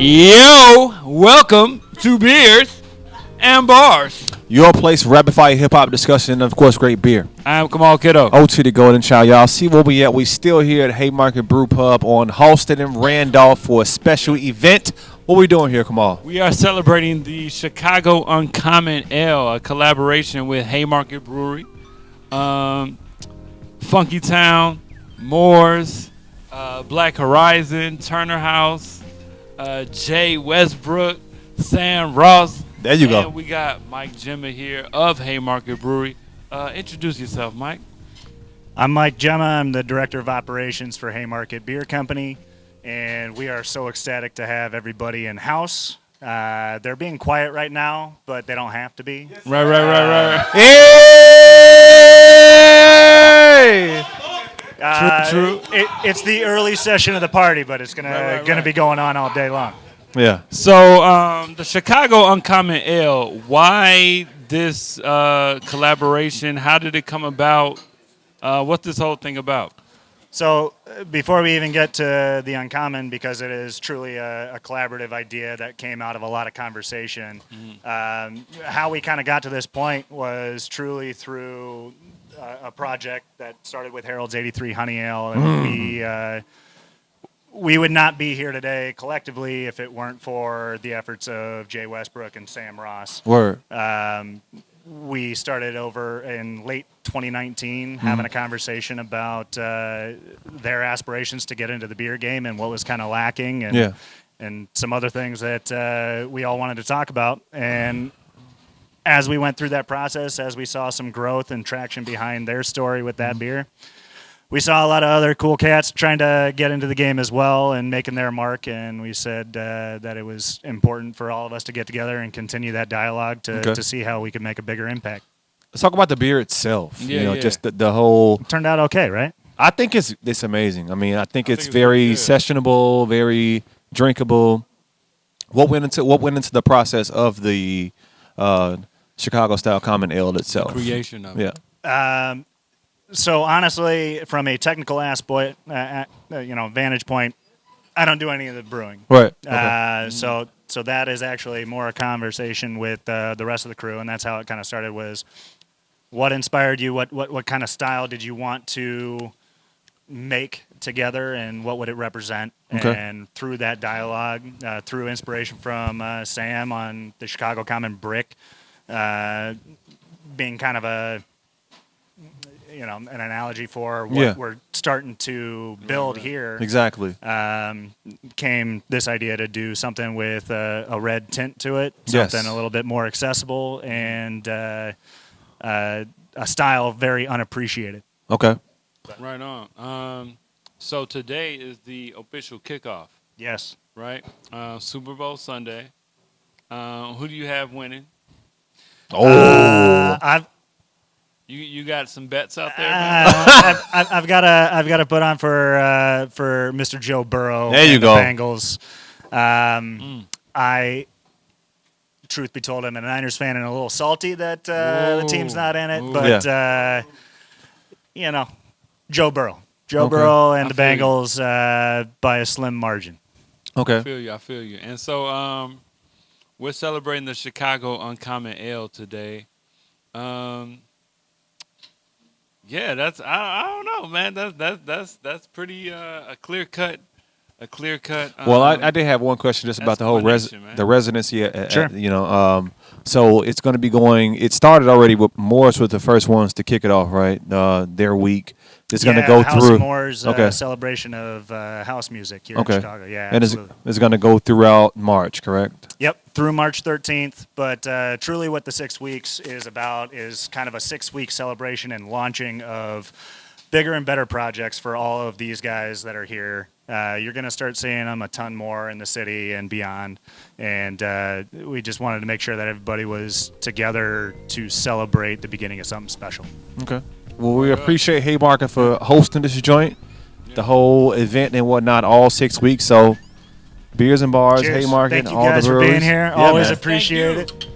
Yo, welcome to Beers and Bars. Your place for rapid fire hip hop discussion and of course great beer. I'm Kamal Kiddo. O to the Golden Child, y'all. See where we at? We still here at Haymarket Brew Pub on Halsted and Randolph for a special event. What we doing here, Kamal? We are celebrating the Chicago Uncommon Ale, a collaboration with Haymarket Brewery, Funky Town, Moores, Black Horizon, Turner House, Jay Westbrook, Sam Ross. There you go. And we got Mike Gemma here of Haymarket Brewery. Introduce yourself, Mike. I'm Mike Gemma. I'm the Director of Operations for Haymarket Beer Company, and we are so ecstatic to have everybody in-house. They're being quiet right now, but they don't have to be. Right. Hey! True. It's the early session of the party, but it's gonna be going on all day long. Yeah. So the Chicago Uncommon Ale, why this collaboration? How did it come about? What's this whole thing about? So before we even get to the Uncommon, because it is truly a collaborative idea that came out of a lot of conversation, how we kind of got to this point was truly through a project that started with Harold's 83 Honey Ale, and we would not be here today collectively if it weren't for the efforts of Jay Westbrook and Sam Ross. Word. We started over in late 2019 having a conversation about their aspirations to get into the beer game and what was kind of lacking and some other things that we all wanted to talk about. And as we went through that process, as we saw some growth and traction behind their story with that beer, we saw a lot of other cool cats trying to get into the game as well and making their mark, and we said that it was important for all of us to get together and continue that dialogue to see how we could make a bigger impact. Let's talk about the beer itself. Yeah. Just the whole. Turned out okay, right? I think it's amazing. I mean, I think it's very sessionable, very drinkable. What went into the process of the Chicago style common ale itself? Creation of it. Yeah. So honestly, from a technical vantage point, I don't do any of the brewing. Right. Okay. So that is actually more a conversation with the rest of the crew, and that's how it kind of started. Was what inspired you? What kind of style did you want to make together, and what would it represent? Okay. And through that dialogue, through inspiration from Sam on the Chicago Common Brick, being kind of an analogy for what we're starting to build here. Exactly. Came this idea to do something with a red tint to it, something a little bit more accessible, and a style very unappreciated. Okay. Right on. So today is the official kickoff. Yes. Right? Super Bowl Sunday. Who do you have winning? You got some bets out there, man? I've got to put on for Mr. Joe Burrow. There you and go. The Bengals. I, truth be told, I'm a Niners fan and a little salty that the team's not in it. But Joe Burrow. Joe Burrow and the Bengals by a slim margin. Okay. I feel you. And so we're celebrating the Chicago Uncommon Ale today. Yeah, that's I don't know, man. That's pretty a clear cut. Well, I did have one question just about the whole the residency. Sure. So it's going to be going. It started already with Morris was the first ones to kick it off, right? Their week. It's going to go House through. of Moore's celebration of house music here in Chicago. Yeah, and it's going to go throughout March, correct? Yep, through March 13th. But truly what the 6 weeks is about is kind of a 6-week celebration and launching of bigger and better projects for all of these guys that are here. You're going to start seeing them a ton more in the city and beyond. And we just wanted to make sure that everybody was together to celebrate the beginning of something special. Okay. Well, we appreciate Haymarket for hosting this joint, the whole event and whatnot, all 6 weeks. So, Beers and Bars, Cheers. Haymarket, Thank you all guys the for breweries. being here. Yeah, Always man. appreciate it.